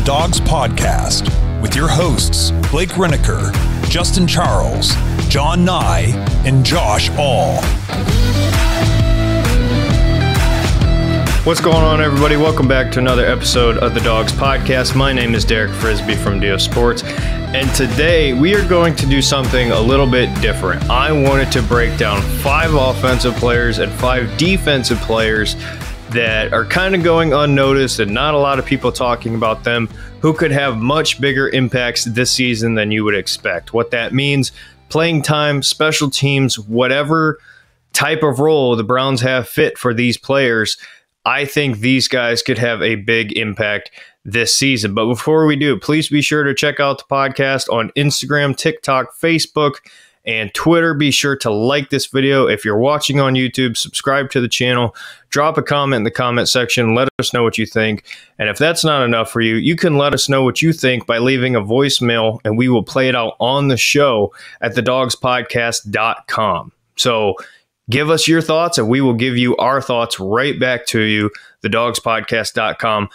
Dogs Podcast with your hosts, Blake Riniker, Justin Charles, John Nye, and Josh All. What's going on, everybody? Welcome back to another episode of the Dogs Podcast. My name is Derek Frisbee from Dio Sports, and today we are going to do something a little bit different. I wanted to break down 5 offensive players and 5 defensive players that are kind of going unnoticed and not a lot of people talking about them, who could have much bigger impacts this season than you would expect. What that means, playing time, special teams, whatever type of role the Browns have fit for these players, I think these guys could have a big impact this season. But before we do, please be sure to check out the podcast on Instagram, TikTok, Facebook, and Twitter. Be sure to like this video. If you're watching on YouTube, subscribe to the channel. Drop a comment in the comment section. Let us know what you think. And if that's not enough for you, you can let us know what you think by leaving a voicemail, and we will play it out on the show at thedogspodcast.com. So give us your thoughts, and we will give you our thoughts right back to you, thedogspodcast.com.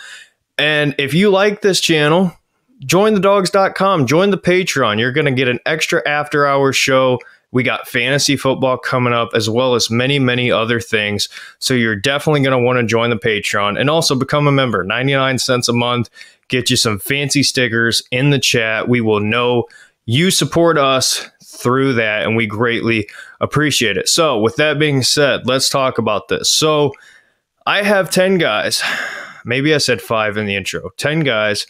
And if you like this channel, join thedogs.com, join the Patreon. You're going to get an extra after-hours show. We got fantasy football coming up, as well as many, many other things. So you're definitely going to want to join the Patreon and also become a member. 99 cents a month, get you some fancy stickers in the chat. We will know you support us through that, and we greatly appreciate it. So with that being said, let's talk about this. So I have 10 guys. Maybe I said 5 in the intro. 10 guys,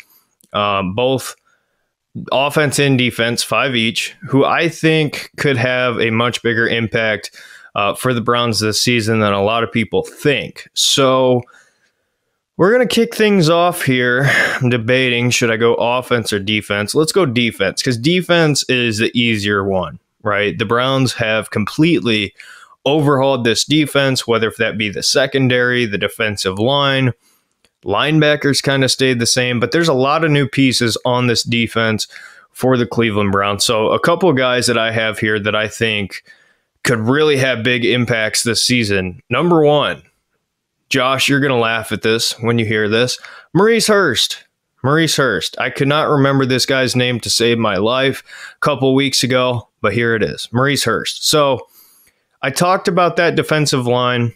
both offense and defense, 5 each, who I think could have a much bigger impact for the Browns this season than a lot of people think. So we're going to kick things off here. I'm debating, should I go offense or defense? Let's go defense, because defense is the easier one, right? The Browns have completely overhauled this defense, whether that be the secondary, the defensive line. Linebackers kind of stayed the same, but there's a lot of new pieces on this defense for the Cleveland Browns. So a couple of guys that I have here that I think could really have big impacts this season. Number 1, Josh, you're going to laugh at this when you hear this. Maurice Hurst. Maurice Hurst. I could not remember this guy's name to save my life a couple weeks ago, but here it is. Maurice Hurst. So I talked about that defensive line,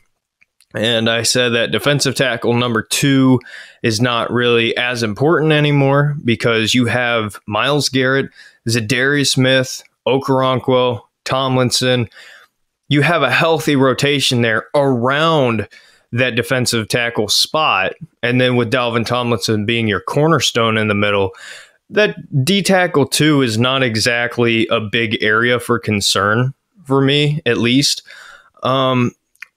and I said that defensive tackle number 2 is not really as important anymore because you have Myles Garrett, Za'Darius Smith, Okoronkwo, Tomlinson. You have a healthy rotation there around that defensive tackle spot. And then with Dalvin Tomlinson being your cornerstone in the middle, that D tackle 2 is not exactly a big area for concern for me, at least.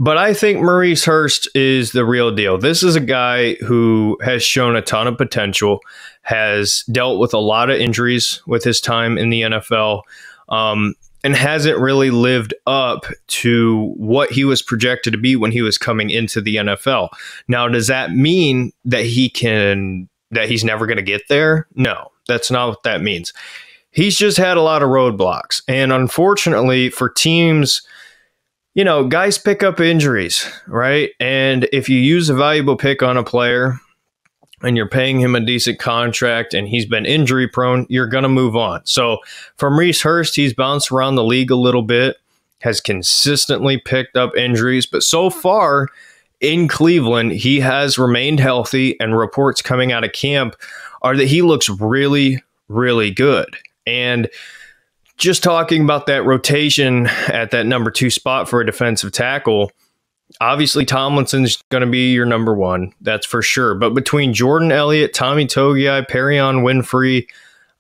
But I think Maurice Hurst is the real deal. This is a guy who has shown a ton of potential, has dealt with a lot of injuries with his time in the NFL, and hasn't really lived up to what he was projected to be when he was coming into the NFL. Now, does that mean that he's never going to get there? No, that's not what that means. He's just had a lot of roadblocks. And unfortunately for teams, you know, guys pick up injuries, right? And if you use a valuable pick on a player and you're paying him a decent contract and he's been injury prone, you're going to move on. So for Maurice Hurst, he's bounced around the league a little bit, has consistently picked up injuries, but so far in Cleveland, he has remained healthy, and reports coming out of camp are that he looks really, really good. And just talking about that rotation at that number 2 spot for a defensive tackle, obviously Tomlinson's going to be your number 1, that's for sure. But between Jordan Elliott, Tommy Togiai, Perrion Winfrey,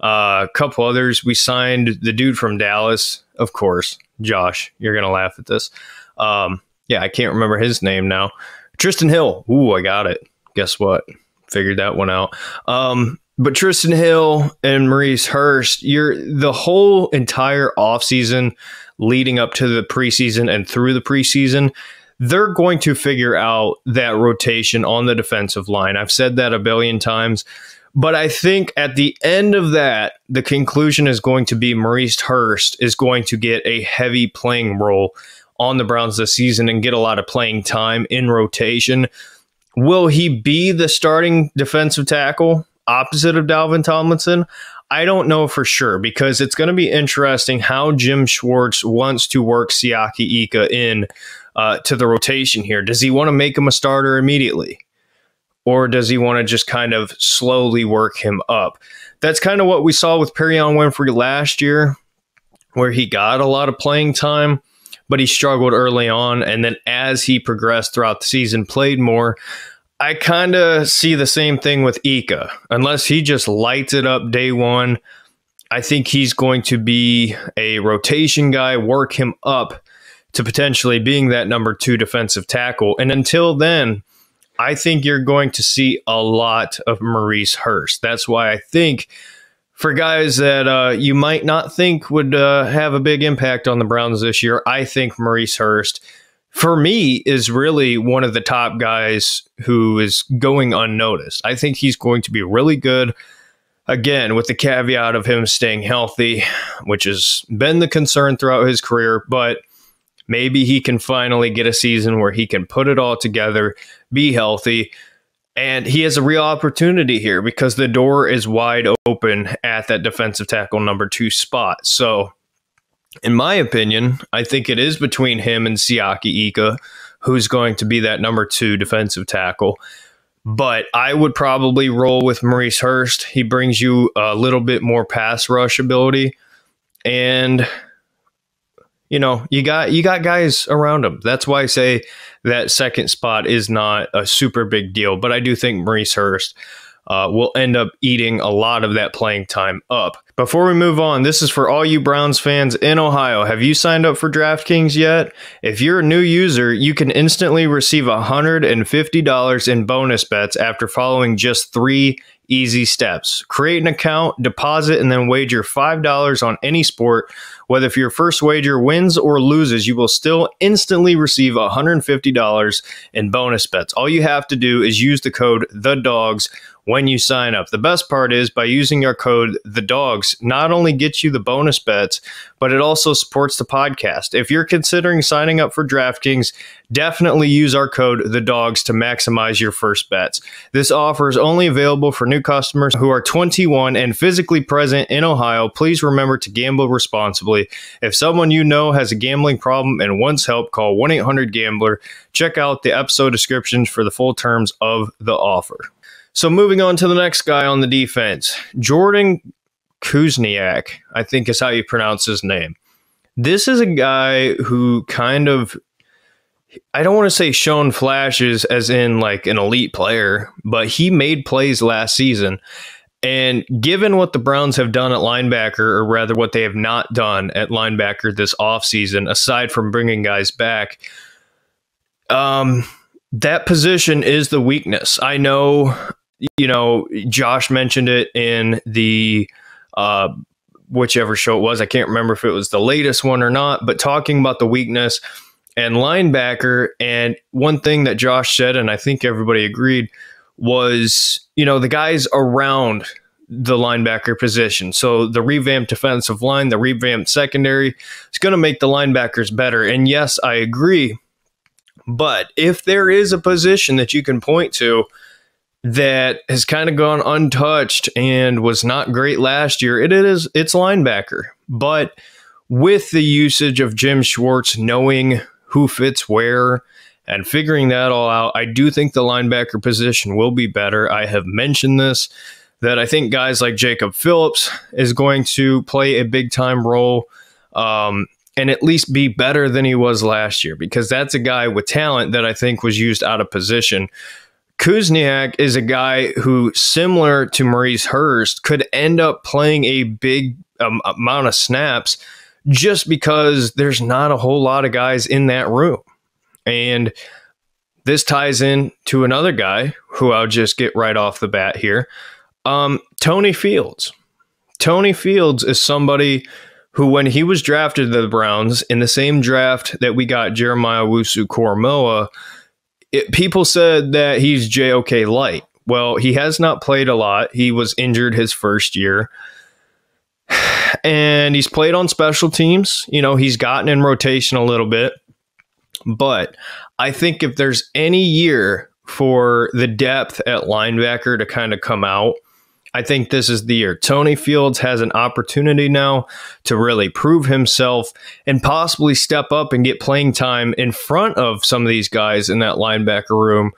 a couple others, we signed the dude from Dallas, of course. Josh, you're going to laugh at this. I can't remember his name now. Tristan Hill. Ooh, I got it. Guess what? Figured that one out. But Tristan Hill and Maurice Hurst, the whole entire offseason leading up to the preseason and through the preseason, they're going to figure out that rotation on the defensive line. I've said that a billion times. But I think at the end of that, the conclusion is going to be Maurice Hurst is going to get a heavy playing role on the Browns this season and get a lot of playing time in rotation. Will he be the starting defensive tackle? opposite of Dalvin Tomlinson? I don't know for sure, because it's going to be interesting how Jim Schwartz wants to work Siaki Ika in to the rotation here. Does he want to make him a starter immediately? Or does he want to just kind of slowly work him up? That's kind of what we saw with Perion Winfrey last year, where he got a lot of playing time, but he struggled early on. And then as he progressed throughout the season, played more. I kind of see the same thing with Ika. Unless he just lights it up day one, I think he's going to be a rotation guy, work him up to potentially being that number 2 defensive tackle. And until then, I think you're going to see a lot of Maurice Hurst. That's why I think for guys that you might not think would have a big impact on the Browns this year, I think Maurice Hurst, for me, is really one of the top guys who is going unnoticed. I think he's going to be really good, again, with the caveat of him staying healthy, which has been the concern throughout his career, but maybe he can finally get a season where he can put it all together, be healthy, and he has a real opportunity here because the door is wide open at that defensive tackle number 2 spot. So, in my opinion, I think it is between him and Siaki Ika, who's going to be that number 2 defensive tackle. But I would probably roll with Maurice Hurst. He brings you a little bit more pass rush ability, and you know, you got guys around him. That's why I say that second spot is not a super big deal. But I do think Maurice Hurst will end up eating a lot of that playing time up. Before we move on, this is for all you Browns fans in Ohio. Have you signed up for DraftKings yet? If you're a new user, you can instantly receive $150 in bonus bets after following just 3 easy steps. Create an account, deposit, and then wager $5 on any sport. Whether if your first wager wins or loses, you will still instantly receive $150 in bonus bets. All you have to do is use the code THEDOGS when you sign up. The best part is by using our code THEDOGS, not only gets you the bonus bets, but it also supports the podcast. If you're considering signing up for DraftKings, definitely use our code THEDOGS to maximize your first bets. This offer is only available for new customers who are 21 and physically present in Ohio. Please remember to gamble responsibly. If someone you know has a gambling problem and wants help, call 1-800-GAMBLER. Check out the episode descriptions for the full terms of the offer. So moving on to the next guy on the defense, Jordan Kuzniak, I think is how you pronounce his name. This is a guy who kind of, I don't want to say shown flashes as in like an elite player, but he made plays last season. And given what the Browns have done at linebacker, or rather what they have not done at linebacker this offseason, aside from bringing guys back, that position is the weakness. I know, you know, Josh mentioned it in the whichever show it was. I can't remember if it was the latest one or not, but talking about the weakness and linebacker. And one thing that Josh said, and I think everybody agreed, was, you know, the guys around the linebacker position. So the revamped defensive line, the revamped secondary, is going to make the linebackers better. And yes, I agree. But if there is a position that you can point to that has kind of gone untouched and was not great last year, it's linebacker. But with the usage of Jim Schwartz knowing who fits where and figuring that all out, I do think the linebacker position will be better. I have mentioned this, that I think guys like Jacob Phillips is going to play a big time role and at least be better than he was last year, because that's a guy with talent that I think was used out of position. Kuzniak is a guy who, similar to Maurice Hurst, could end up playing a big amount of snaps just because there's not a whole lot of guys in that room. And this ties in to another guy who I'll just get right off the bat here. Tony Fields. Tony Fields is somebody who, when he was drafted to the Browns in the same draft that we got Jeremiah Owusu-Koramoah, people said that he's JOK light. Well, he has not played a lot. He was injured his first year. And he's played on special teams. You know, he's gotten in rotation a little bit. But I think if there's any year for the depth at linebacker to kind of come out, I think this is the year. Tony Fields has an opportunity now to really prove himself and possibly step up and get playing time in front of some of these guys in that linebacker room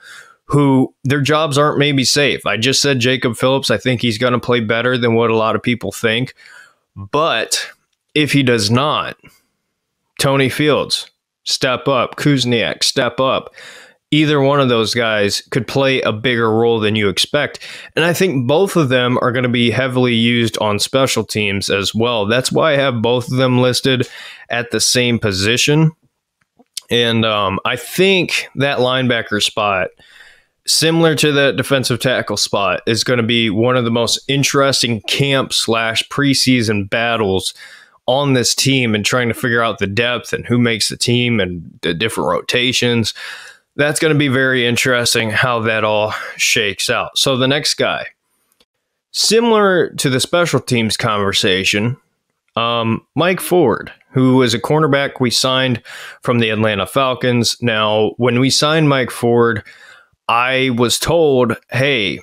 who their jobs aren't maybe safe. I just said Jacob Phillips. I think he's going to play better than what a lot of people think. But if he does not, Tony Fields, step up. Kuzniak, step up. Either one of those guys could play a bigger role than you expect. And I think both of them are going to be heavily used on special teams as well. That's why I have both of them listed at the same position. And I think that linebacker spot, similar to that defensive tackle spot, is going to be one of the most interesting camp/preseason battles on this team and trying to figure out the depth and who makes the team and the different rotations. That's going to be very interesting how that all shakes out. So the next guy, similar to the special teams conversation, Mike Ford, who is a cornerback we signed from the Atlanta Falcons. Now, when we signed Mike Ford, I was told, hey,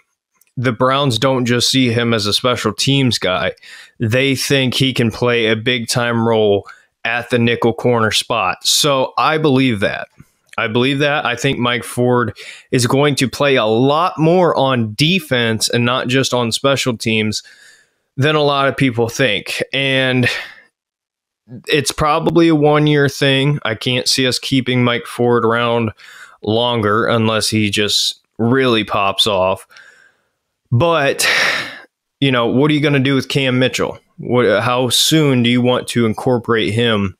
the Browns don't just see him as a special teams guy. They think he can play a big-time role at the nickel corner spot. So I believe that. I think Mike Ford is going to play a lot more on defense and not just on special teams than a lot of people think. And it's probably a one-year thing. I can't see us keeping Mike Ford around longer unless he just really pops off. But, you know, what are you going to do with Cam Mitchell? How soon do you want to incorporate him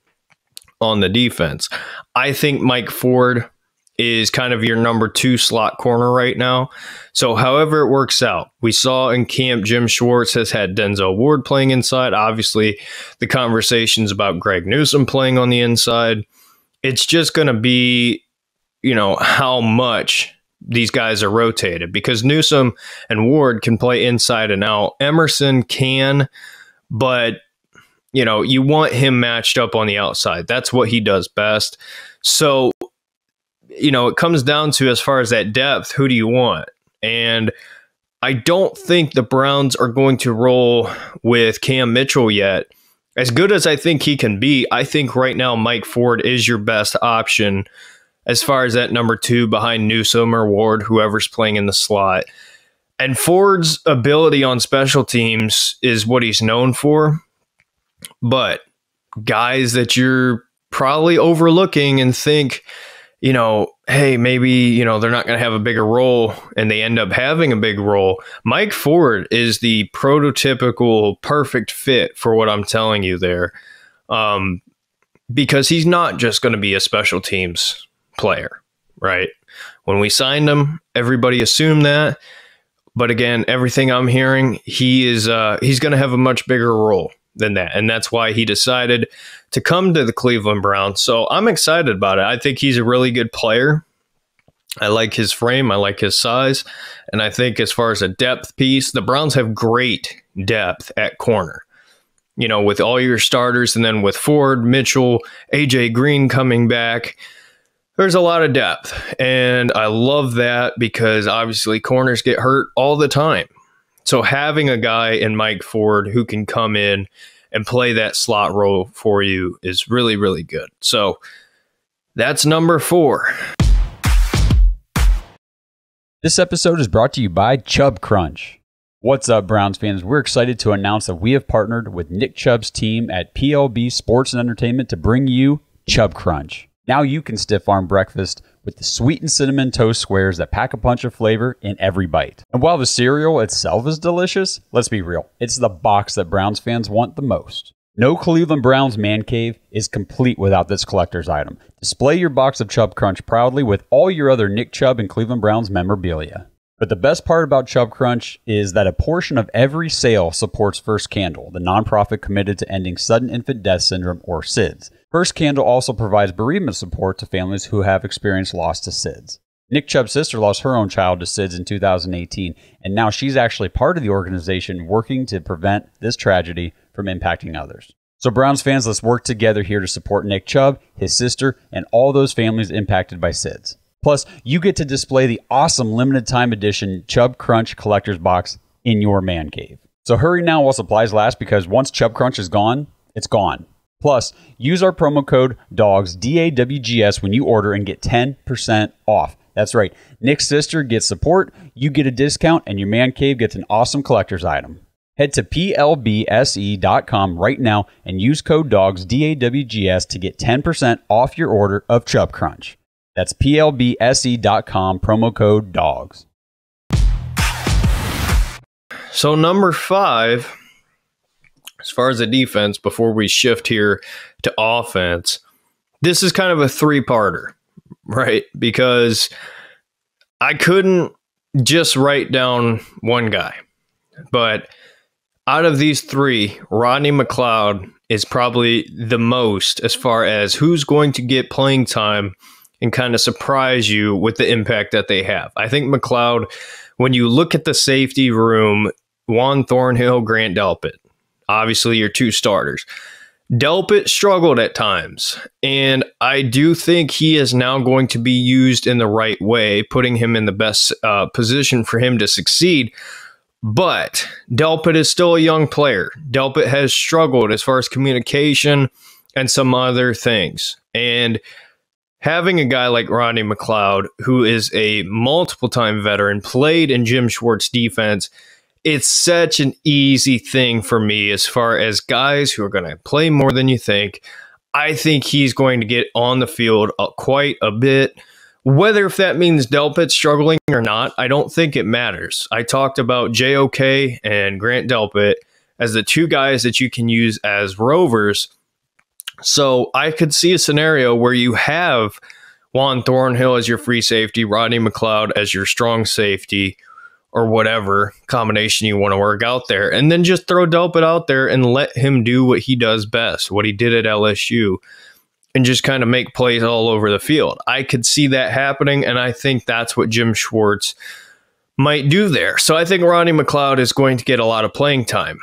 on the defense? I think Mike Ford is kind of your number 2 slot corner right now. So however it works out, we saw in camp Jim Schwartz has had Denzel Ward playing inside. Obviously, the conversations about Greg Newsome playing on the inside. It's just going to be, you know, how much these guys are rotated, because Newsome and Ward can play inside and out. Emerson can, but you know, you want him matched up on the outside. That's what he does best. So, you know, it comes down to, as far as that depth, who do you want? And I don't think the Browns are going to roll with Cam Mitchell yet. As good as I think he can be, I think right now Mike Ford is your best option as far as that number 2 behind Newsome or Ward, whoever's playing in the slot. And Ford's ability on special teams is what he's known for. But guys that you're probably overlooking and think, you know, hey, maybe, you know, they're not going to have a bigger role, and they end up having a big role. Mike Ford is the prototypical perfect fit for what I'm telling you there, because he's not just going to be a special teams player, right? When we signed him, everybody assumed that. But again, everything I'm hearing, he's going to have a much bigger role than that. And that's why he decided to come to the Cleveland Browns. So I'm excited about it. I think he's a really good player. I like his frame. I like his size. And I think as far as a depth piece, the Browns have great depth at corner. You know, with all your starters, and then with Ford, Mitchell, AJ Green coming back, there's a lot of depth. And I love that, because obviously corners get hurt all the time. So having a guy in Mike Ford who can come in and play that slot role for you is really, really good. So that's number 4. This episode is brought to you by Chubb Crunch. What's up, Browns fans? We're excited to announce that we have partnered with Nick Chubb's team at PLB Sports and Entertainment to bring you Chubb Crunch. Now you can stiff arm breakfast with the sweet and cinnamon toast squares that pack a punch of flavor in every bite. And while the cereal itself is delicious, let's be real, it's the box that Browns fans want the most. No Cleveland Browns man cave is complete without this collector's item. Display your box of Chubb Crunch proudly with all your other Nick Chubb and Cleveland Browns memorabilia. But the best part about Chubb Crunch is that a portion of every sale supports First Candle, the nonprofit committed to ending sudden infant death syndrome, or SIDS. First Candle also provides bereavement support to families who have experienced loss to SIDS. Nick Chubb's sister lost her own child to SIDS in 2018, and now she's actually part of the organization working to prevent this tragedy from impacting others. So Browns fans, let's work together here to support Nick Chubb, his sister, and all those families impacted by SIDS. Plus, you get to display the awesome limited time edition Chubb Crunch collector's box in your man cave. So hurry now while supplies last, because once Chub Crunch is gone, it's gone. Plus, use our promo code DAWGS, DAWGS, when you order and get 10% off. That's right. Nick's sister gets support, you get a discount, and your man cave gets an awesome collector's item. Head to plbse.com right now and use code DAWGS, DAWGS, to get 10% off your order of Chub Crunch. That's plbse.com, promo code DAWGS. So number 5, as far as the defense, before we shift here to offense, this is kind of a 3-parter, right? Because I couldn't just write down one guy, but out of these 3, Rodney McLeod is probably the most as far as who's going to get playing time and kind of surprise you with the impact that they have. I think McLeod, when you look at the safety room, Juan Thornhill, Grant Delpit, obviously your 2 starters. Delpit struggled at times, and I do think he is now going to be used in the right way, putting him in the best position for him to succeed. But Delpit is still a young player. Delpit has struggled as far as communication and some other things. And having a guy like Rodney McLeod, who is a multiple-time veteran, played in Jim Schwartz defense, it's such an easy thing for me as far as guys who are going to play more than you think. I think he's going to get on the field quite a bit. Whether if that means Delpit struggling or not, I don't think it matters. I talked about JOK and Grant Delpit as the 2 guys that you can use as rovers. So I could see a scenario where you have Juan Thornhill as your free safety, Rodney McLeod as your strong safety, or whatever combination you want to work out there, and then just throw Delpit out there and let him do what he does best, what he did at LSU, and just kind of make plays all over the field. I could see that happening, and I think that's what Jim Schwartz might do there. So I think Rodney McLeod is going to get a lot of playing time.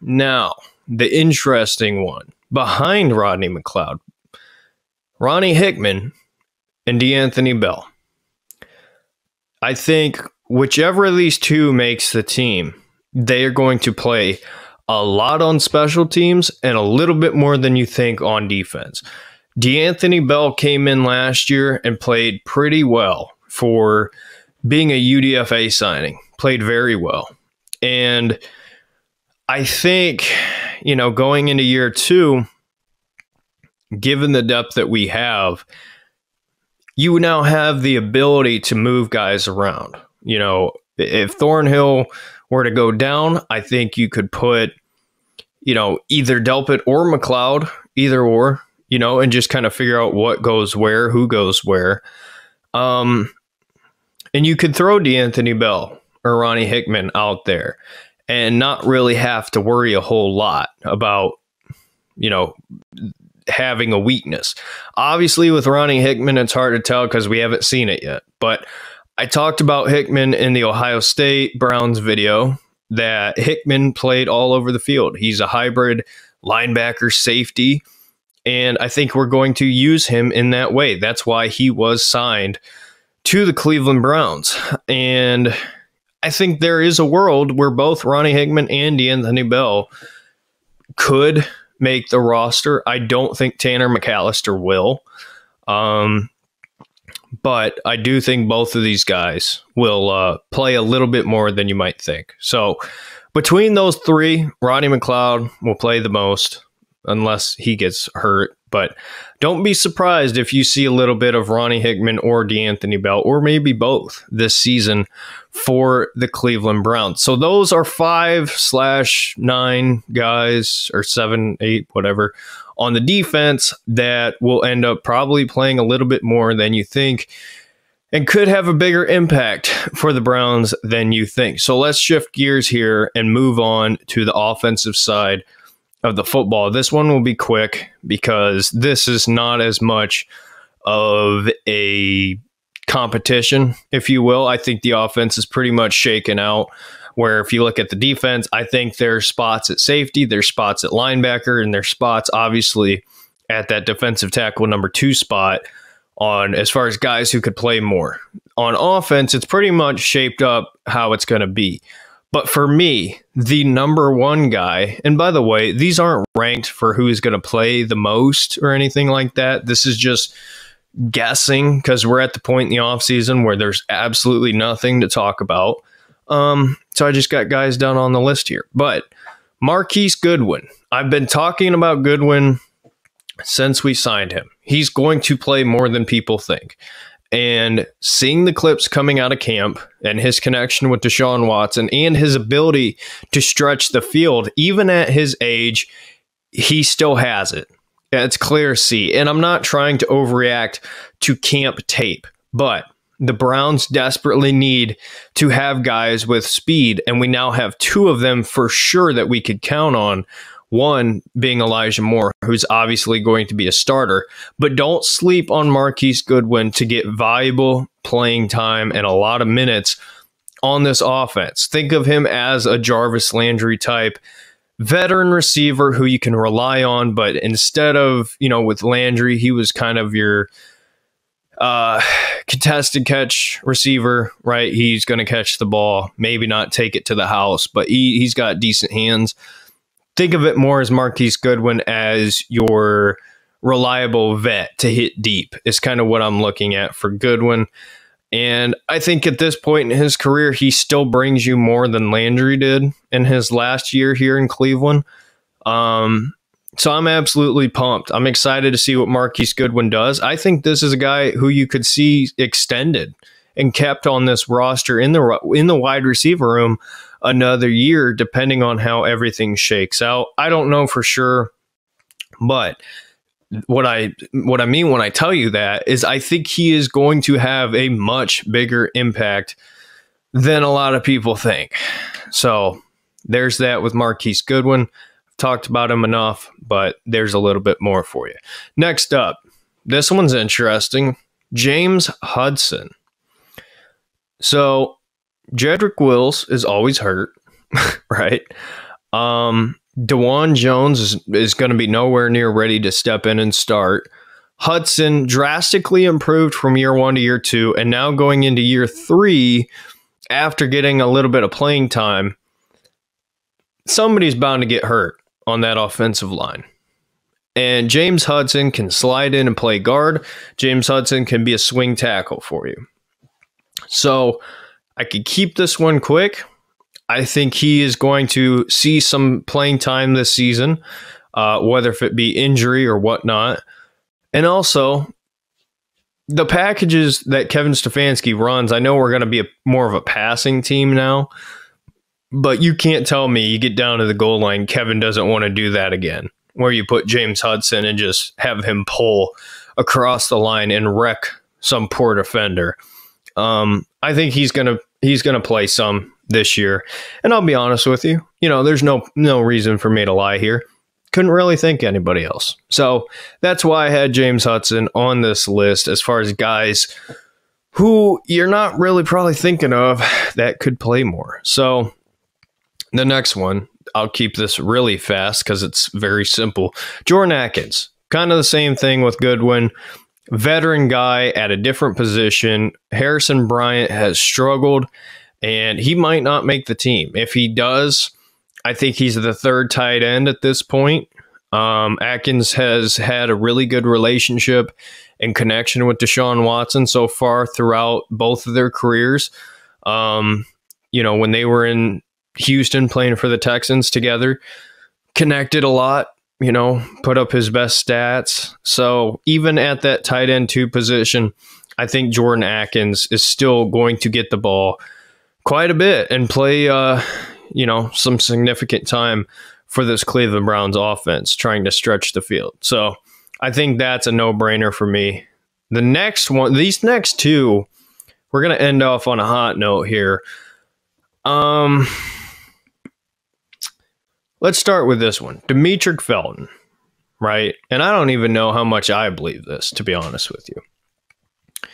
Now, the interesting one behind Rodney McLeod, Ronnie Hickman and DeAnthony Bell. I think whichever of these 2 makes the team, they are going to play a lot on special teams and a little bit more than you think on defense. DeAnthony Bell came in last year and played pretty well for being a UDFA signing, played very well. And I think, going into year 2, given the depth that we have, you now have the ability to move guys around. If Thornhill were to go down, I think you could put, either Delpit or McLeod, either or, and just kind of figure out what goes where, who goes where. And you could throw DeAnthony Bell or Ronnie Hickman out there and not really have to worry a whole lot about, having a weakness. Obviously, with Ronnie Hickman, it's hard to tell because we haven't seen it yet. But I talked about Hickman in the Ohio State Browns video, that Hickman played all over the field. He's a hybrid linebacker safety, and I think we're going to use him in that way. That's why he was signed to the Cleveland Browns. And I think there is a world where both Ronnie Hickman and DeAnthony Bell could make the roster. I don't think Tanner McAllister will. But I do think both of these guys will play a little bit more than you might think. So between those 3, Rodney McLeod will play the most unless he gets hurt. But don't be surprised if you see a little bit of Ronnie Hickman or DeAnthony Bell, or maybe both, this season for the Cleveland Browns. So those are 5/9 guys, or 7, 8, whatever, on the defense that will end up probably playing a little bit more than you think and could have a bigger impact for the Browns than you think. So let's shift gears here and move on to the offensive side of the football. This one will be quick because this is not as much of a competition, if you will. I think the offense is pretty much shaken out, where if you look at the defense, I think there's spots at safety, there's spots at linebacker, and there's spots obviously at that defensive tackle number 2 spot on as far as guys who could play more. On offense, it's pretty much shaped up how it's going to be. But for me, the number one guy, and by the way, these aren't ranked for who is going to play the most or anything like that. This is just guessing because we're at the point in the offseason where there's absolutely nothing to talk about. So I just got guys down on the list here. But Marquise Goodwin. I've been talking about Goodwin since we signed him. He's going to play more than people think. And seeing the clips coming out of camp and his connection with Deshaun Watson and his ability to stretch the field, even at his age, he still has it. It's clear to see. And I'm not trying to overreact to camp tape, but the Browns desperately need to have guys with speed, and we now have two of them for sure that we could count on. One being Elijah Moore, who's obviously going to be a starter, but don't sleep on Marquise Goodwin to get valuable playing time and a lot of minutes on this offense. Think of him as a Jarvis Landry type veteran receiver who you can rely on, but instead of, with Landry, he was kind of your contested catch receiver, right? He's going to catch the ball, maybe not take it to the house, but he's got decent hands. Think of it more as Marquise Goodwin as your reliable vet to hit deep is kind of what I'm looking at for Goodwin. And I think at this point in his career, he still brings you more than Landry did in his last year here in Cleveland. So I'm absolutely pumped. I'm excited to see what Marquise Goodwin does. I think this is a guy who you could see extended and kept on this roster in the wide receiver room another year, depending on how everything shakes out. I don't know for sure, but what I mean when I tell you that is I think he is going to have a much bigger impact than a lot of people think. So there's that with Marquise Goodwin. I've talked about him enough, but there's a little bit more for you. Next up, this one's interesting. James Hudson. So Jedrick Wills is always hurt, right? DeJuan Jones is going to be nowhere near ready to step in and start. Hudson drastically improved from year 1 to year 2, and now going into year 3, after getting a little bit of playing time, somebody's bound to get hurt on that offensive line. And James Hudson can slide in and play guard. James Hudson can be a swing tackle for you. So I could keep this one quick. I think he is going to see some playing time this season, whether if it be injury or whatnot. And also, the packages that Kevin Stefanski runs, I know we're going to be more of a passing team now, but you can't tell me you get down to the goal line, Kevin doesn't want to do that again, where you put James Hudson and just have him pull across the line and wreck some poor defender. I think he's gonna play some this year, and I'll be honest with you. There's no reason for me to lie here. Couldn't really think anybody else, so that's why I had James Hudson on this list as far as guys who you're not really probably thinking of that could play more. So the next one, I'll keep this really fast because it's very simple. Jordan Akins, kind of the same thing with Goodwin. Veteran guy at a different position. Harrison Bryant has struggled, and he might not make the team. If he does, I think he's the third tight end at this point. Akins has had a really good relationship and connection with Deshaun Watson so far throughout both of their careers. When they were in Houston playing for the Texans together, connected a lot. Put up his best stats. So even at that tight end 2 position, I think Jordan Akins is still going to get the ball quite a bit and play, some significant time for this Cleveland Browns offense, trying to stretch the field. So I think that's a no-brainer for me. The next one, these next two, we're going to end off on a hot note here. Let's start with this one. Demetric Felton, right? And I don't even know how much I believe this, to be honest with you.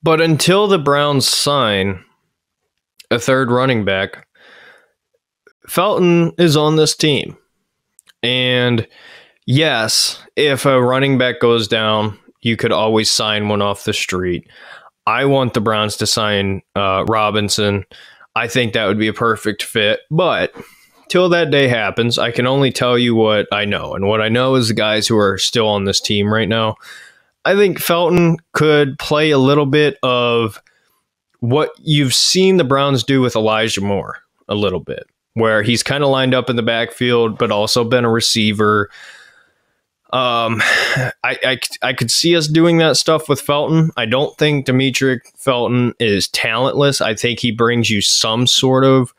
But until the Browns sign a third running back, Felton is on this team. And yes, if a running back goes down, you could always sign one off the street. I want the Browns to sign Robinson. I think that would be a perfect fit. But till that day happens, I can only tell you what I know. And what I know is the guys who are still on this team right now. I think Felton could play a little bit of what you've seen the Browns do with Elijah Moore a little bit, where he's kind of lined up in the backfield, but also been a receiver. I could see us doing that stuff with Felton. I don't think Demetric Felton is talentless. I think he brings you some sort of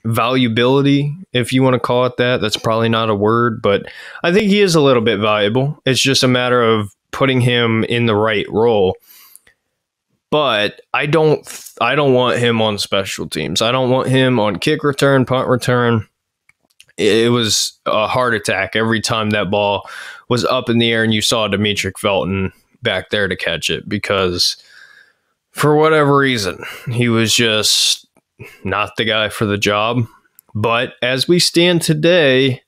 valuability, if you want to call it that. That's probably not a word, but I think he is a little bit valuable. It's just a matter of putting him in the right role. But I don't want him on special teams. I don't want him on kick return, punt return. It was a heart attack every time that ball was up in the air and you saw Demetric Felton back there to catch it, because for whatever reason, he was just not the guy for the job. But as we stand today,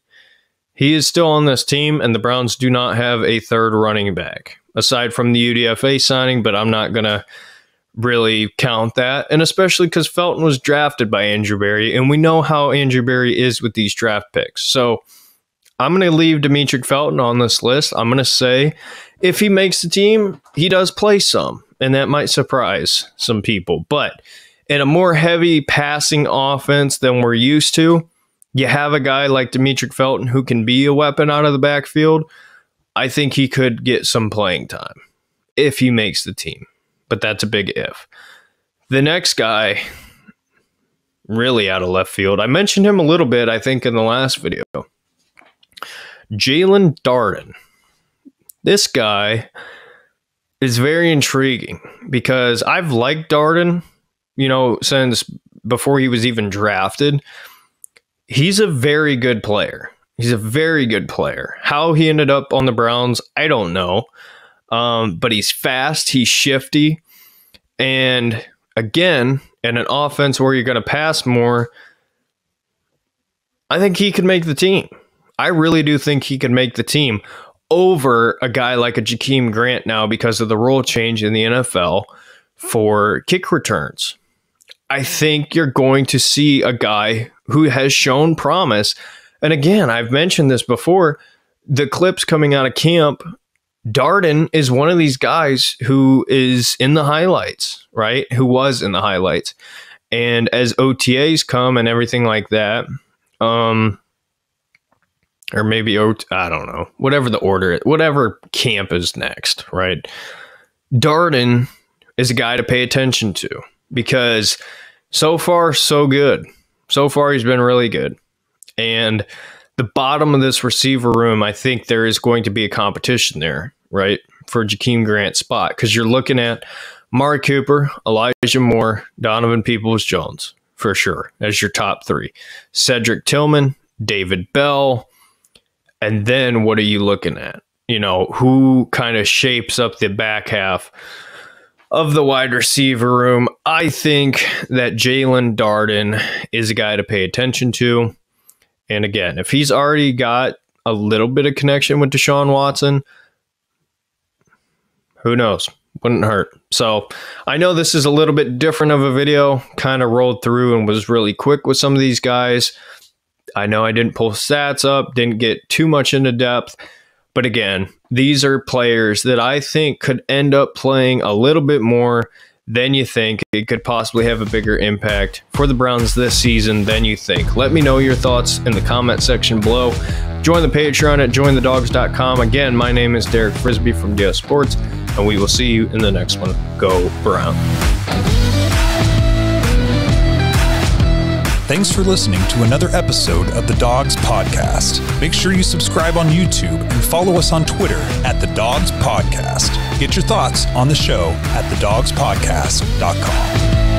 he is still on this team, and the Browns do not have a third running back, aside from the UDFA signing, but I'm not going to really count that. And especially because Felton was drafted by Andrew Berry, and we know how Andrew Berry is with these draft picks. So I'm going to leave Demetric Felton on this list. I'm going to say if he makes the team, he does play some, and that might surprise some people. But in a more heavy passing offense than we're used to, you have a guy like Demetric Felton who can be a weapon out of the backfield. I think he could get some playing time if he makes the team. But that's a big if. The next guy, really out of left field, I mentioned him a little bit, I think, in the last video. Jaelon Darden. This guy is very intriguing because I've liked Darden, since before he was even drafted. He's a very good player. He's a very good player. How he ended up on the Browns, I don't know. But he's fast, he's shifty, and again, in an offense where you're going to pass more, I think he could make the team. I really do think he could make the team over a guy like a Jakeem Grant now because of the rule change in the NFL for kick returns. I think you're going to see a guy who has shown promise. And again, I've mentioned this before, the clips coming out of camp, Darden is one of these guys who is in the highlights, right? Who was in the highlights. And as OTAs come and everything like that, or maybe, I don't know, whatever the order, whatever camp is next, right? Darden is a guy to pay attention to because so far, so good. So far, he's been really good. And the bottom of this receiver room, I think there is going to be a competition there, right, for Jakeem Grant's spot, because you're looking at Amari Cooper, Elijah Moore, Donovan Peoples-Jones, for sure, as your top three. Cedric Tillman, David Bell, and then what are you looking at? Who kind of shapes up the back half of the wide receiver room? I think that Jaelon Darden is a guy to pay attention to. And again, if he's already got a little bit of connection with Deshaun Watson, who knows? Wouldn't hurt. So I know this is a little bit different of a video, kind of rolled through and was really quick with some of these guys. I know I didn't pull stats up, didn't get too much into depth. But again, these are players that I think could end up playing a little bit more than you think. It could possibly have a bigger impact for the Browns this season than you think. Let me know your thoughts in the comment section below. Join the Patreon at jointhedogs.com. Again, my name is Derek Frisbee from Dio Sports, and we will see you in the next one. Go Brown. Thanks for listening to another episode of The Dogs Podcast. Make sure you subscribe on YouTube and follow us on Twitter at The Dogs Podcast. Get your thoughts on the show at thedogspodcast.com.